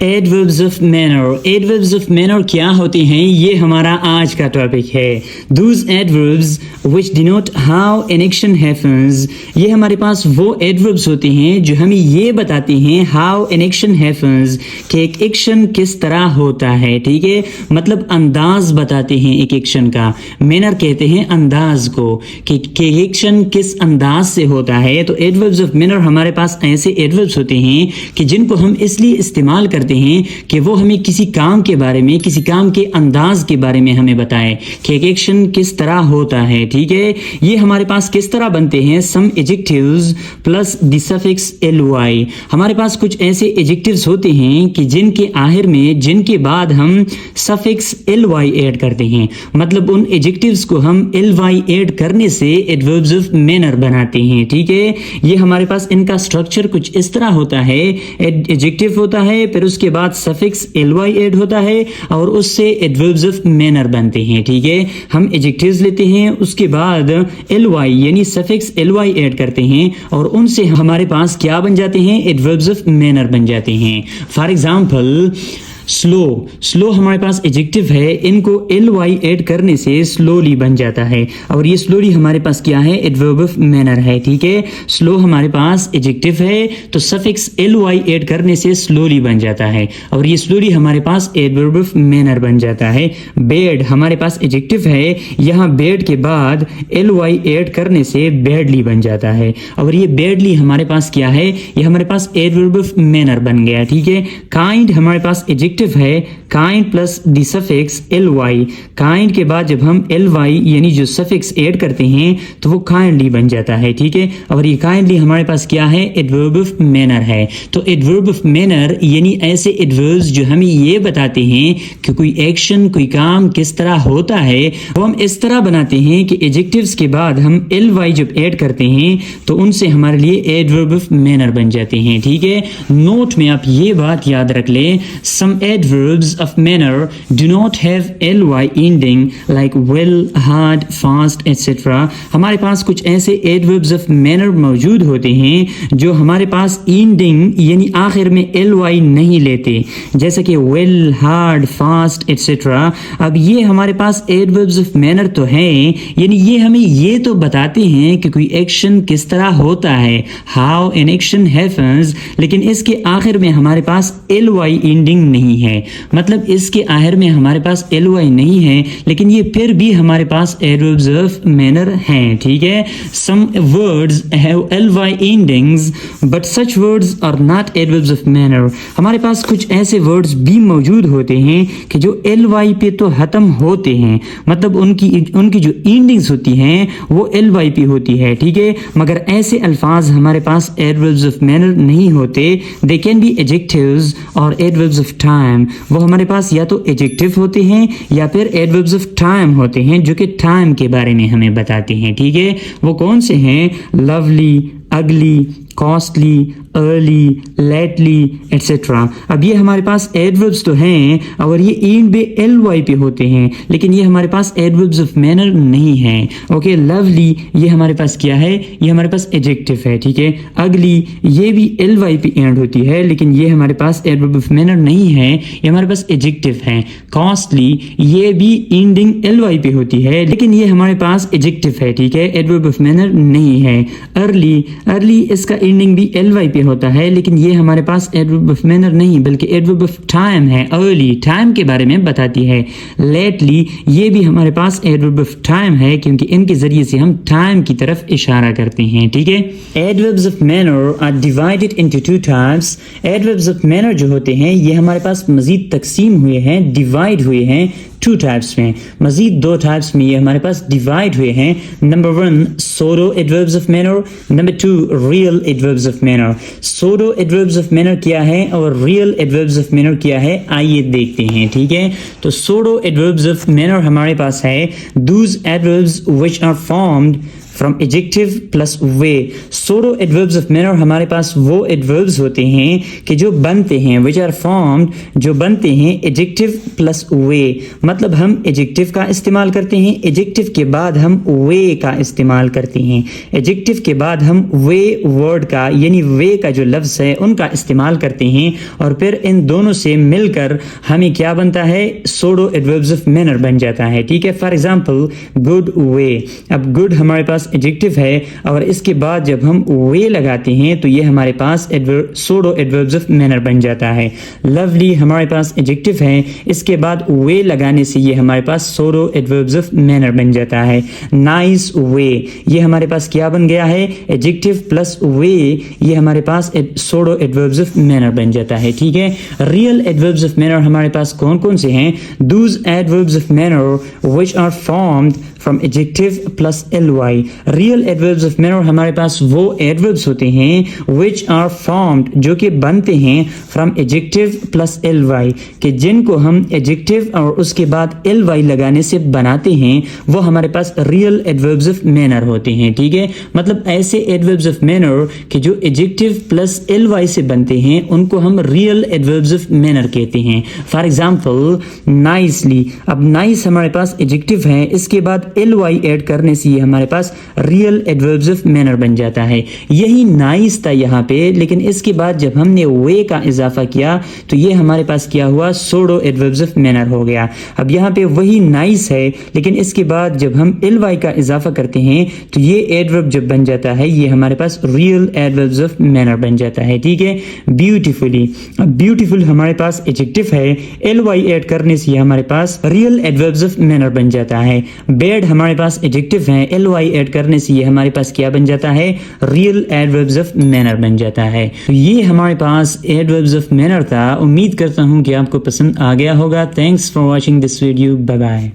Adverbs of manner. Adverbs of manner क्या होते हैं, ये हमारा आज का टॉपिक है। Those adverbs which denote how an action happens. ये हमारे पास वो एडवर्ब्स होते हैं जो हमें ये बताते हैं हाउ एन एक्शन हैपन्स, कि एक एक्शन किस तरह होता है। ठीक है, मतलब अंदाज बताते हैं एक एक्शन का। मैनर कहते हैं अंदाज को, कि एक्शन किस अंदाज से होता है। तो एडवर्ब्स ऑफ मैनर हमारे पास ऐसे एडवर्ब्स होते हैं कि जिनको हम इसलिए इस्तेमाल करते हैं कि वो हमें किसी काम के बारे में, किसी काम के अंदाज के बारे में हमें बताएं कि एक एक्शन किस तरह होता है। ठीक है, ये हमारे पास किस तरह बनते हैं, some adjectives plus the suffix ly। हमारे पास कुछ ऐसे एडजेक्टिव्स होते हैं कि जिनके आखिर में, जिनके बाद हम सफिक्स ly ऐड करते हैं। मतलब उन एडजेक्टिव्स को हम ly ऐड करने से एडवर्ब्स ऑफ मैनर बनाते हैं। ठीक है, ये हमारे पास इनका स्ट्रक्चर कुछ इस तरह होता है। एडजेक्टिव होता है, फिर उसके बाद सफिक्स ly ऐड होता है और उससे एडवर्ब्स ऑफ मैनर बनते हैं। ठीक है, हम एडजेक्टिव्स लेते हैं, उसके बाद ly यानी सफिक्स ly ऐड करते हैं और उनसे हमारे पास क्या बन जाते हैं, एडवर्ब्स ऑफ मैनर बन जाते हैं। फॉर एग्जांपल स्लो हमारे पास एडजेक्टिव है, इनको ly ऐड करने से स्लोली बन जाता है और ये स्लोली हमारे पास क्या है, एडवर्ब ऑफ मैनर है। ठीक है, स्लो हमारे पास एडजेक्टिव है तो सफिक्स ly ऐड करने से स्लोली बन जाता है और ये स्लोली हमारे पास एडवर्ब ऑफ मैनर बन जाता है। बेड हमारे पास एडजेक्टिव है, यहाँ बेड के बाद ly ऐड करने से बेडली बन जाता है और ये बेडली हमारे पास क्या है, ये हमारे पास एडवर्ब ऑफ मैनर बन गया। ठीक है, काइंड हमारे पास एडजेक्टिव है, kind plus the suffix ly। Kind के बाद जब हम ly यानी जो सफिक्स ऐड करते हैं तो वो काइंडली बन जाता है। ठीक है, और ये काइंडली हमारे पास क्या है, एडवर्ब ऑफ मैनर है। तो एडवर्ब ऑफ मैनर यानी ऐसे एडवर्ब्स जो हमें ये बताते हैं कि कोई एक्शन, कोई काम किस तरह होता है, वो हम इस तरह बनाते हैं कि एडजेक्टिव्स के बाद हम ly जब ऐड करते हैं तो उनसे हमारे लिए एडवर्ब ऑफ मैनर बन जाते हैं। ठीक है, नोट में आप ये बात याद रख लें, सम adverbs of manner do not have ly ending like well, hard, fast, etc. हमारे पास कुछ ऐसे adverbs of manner मौजूद होते हैं जो हमारे पास ending यानी आखिर में ly नहीं लेते, जैसे कि well, hard, fast, etc. अब ये हमारे पास adverbs of manner तो हैं, यानी ये हमें ये तो बताते हैं कि कोई एक्शन किस तरह होता है, how an action happens, लेकिन इसके आखिर में हमारे पास ly ending नहीं है। मतलब इसके आखिर में हमारे पास ly नहीं है, लेकिन ये फिर भी हमारे पास एडवर्ब्स ऑफ मैनर हैं। ठीक है, some words have ly endings but such words are not adverbs of manner. हमारे पास कुछ ऐसे वर्ड्स भी मौजूद होते हैं कि जो ly पे तो खत्म होते हैं, मतलब उनकी जो एंडिंग्स होती हैं वो ly पे होती है। ठीक है, मगर ऐसे अल्फाज हमारे पास एडवर्ब्स ऑफ मैनर नहीं होते। दे कैन बी एडजेक्टिव्स और एडवर्ब्स ऑफ टाइम। वो हमारे पास या तो एडजेक्टिव होते हैं या फिर एडवर्ब्स ऑफ टाइम होते हैं जो कि टाइम के बारे में हमें बताते हैं। ठीक है, वो कौन से हैं, लवली, अगली, कॉस्टली, अर्ली, लेटली, एटसेट्रा। अब ये हमारे पास एडवर्ब्स तो हैं और ये एंड पे ly पे होते हैं, लेकिन ये हमारे पास एडवर्ब्स ऑफ मैनर नहीं है। ओके, लवली ये हमारे पास क्या है, ये हमारे पास एडजेक्टिव है। ठीक है, अगली ये भी ly पे एंड होती है, लेकिन ये हमारे पास एडवर्ब ऑफ मैनर नहीं है, ये हमारे पास एडजेक्टिव है। कॉस्टली ये भी एंडिंग ly पे होती है, लेकिन ये हमारे पास एडजेक्टिव है। ठीक है, एडवर्ब ऑफ मैनर नहीं है। अर्ली इसका एंडिंग भी ly पे होता है, लेकिन ये हमारे पास एडवर्ब ऑफ मैनर नहीं बल्कि एडवर्ब ऑफ टाइम है। अर्ली टाइम के बारे में बताती है। लेटली ये भी हमारे पास एडवर्ब ऑफ टाइम है, क्योंकि इनके जरिए से हम टाइम की तरफ इशारा करते हैं। ठीक है, adverbs of manner are divided into two types. Adverbs of manner जो होते हैं ये हमारे पास मजीद तकसीम हुए हैं, डिवाइड हुए हैं टू टाइप्स में, मजीद दो टाइप्स में ये हमारे पास डिवाइड हुए हैं। Number 1 pseudo adverbs of manner, number 2 real adverbs of manner. Pseudo adverbs of manner क्या है और रियल एडवर्ब्स ऑफ मैनर क्या है, आइए देखते हैं। ठीक है, तो सोडो एडवर्ब्स ऑफ मैनर हमारे पास है those adverbs which are formed from adjective plus वे। सूडो एडवर्ब्स ऑफ मैनर हमारे पास वो एडवर्ब्स होते हैं कि जो बनते हैं, विच आर फॉर्म्ड, जो बनते हैं एडजेक्टिव प्लस वे। मतलब हम एडजेक्टिव का इस्तेमाल करते हैं, एडजेक्टिव के बाद हम वे का इस्तेमाल करते हैं, एडजेक्टिव के बाद हम वे वर्ड का यानी वे का जो लफ्ज़ है उनका इस्तेमाल करते हैं, और फिर इन दोनों से मिलकर हमें क्या बनता है, सूडो एडवर्ब्स ऑफ मैनर बन जाता है। ठीक है, फॉर एग्जांपल गुड वे। अब गुड हमारे पास एडजेक्टिव है और इसके बाद जब हम वे लगाते हैं तो ये हमारे पास सूडो एडवर्ब्स ऑफ मैनर बन जाता है। लवली हमारे पास एडजेक्टिव है, इसके बाद वे लगाने से ये हमारे पास सूडो एडवर्ब्स ऑफ मैनर बन जाता है। नाइस वे, ये हमारे पास क्या बन गया है, एडजेक्टिव प्लस वे, ये हमारे पास सूडो एडवर्ब्स ऑफ मैनर बन जाता है। ठीक है, रियल एडवर्ब्स ऑफ मैनर हमारे पास कौन कौन से हैं, those adverbs of manner which are formed from adjective plus ly। Real adverbs of manner हमारे पास वो एडवर्ब्स होते हैं which are formed, जो कि बनते हैं फ्रॉम एडजेक्टिव प्लस ly, कि जिनको हम एडजेक्टिव और उसके बाद ly लगाने से बनाते हैं वो हमारे पास रियल एडवर्ब्स ऑफ मैनर होते हैं। ठीक है, मतलब ऐसे एडवर्ब्स ऑफ मैनर कि जो एडजेक्टिव प्लस ly से बनते हैं उनको हम रियल एडवर्ब्स ऑफ मैनर कहते हैं। For example nicely. अब नाइस हमारे पास एडजेक्टिव है, इसके बाद ly ऐड करने से ये हमारे पास रियल एडवर्ब्स ऑफ मैनर बन जाता है। यही नाइस था यहाँ पे, लेकिन इसके बाद जब हमने वे का इजाफा किया तो ये हमारे पास क्या हुआ, सूडो एडवर्ब्स ऑफ मैनर हो गया। अब यहाँ पे वही नाइस है, लेकिन इसके बाद जब हम ly का इजाफा करते हैं तो ये एडवर्ब जब बन जाता है ये हमारे पास रियल एडवर्ब्स ऑफ मैनर बन जाता है। ठीक है, ब्यूटीफुली। अब ब्यूटीफुल हमारे पास एडजेक्टिव है, ly ऐड करने से ये हमारे पास रियल एडवर्ब्स ऑफ मैनर बन जाता है। बैड हमारे पास एडजेक्टिव है, ly ऐड करने से ये हमारे पास क्या बन जाता है, रियल एडवर्ब्स ऑफ मैनर बन जाता है। तो ये हमारे पास एडवर्ब्स ऑफ मैनर था। उम्मीद करता हूँ कि आपको पसंद आ गया होगा। Thanks for watching this video. Bye bye.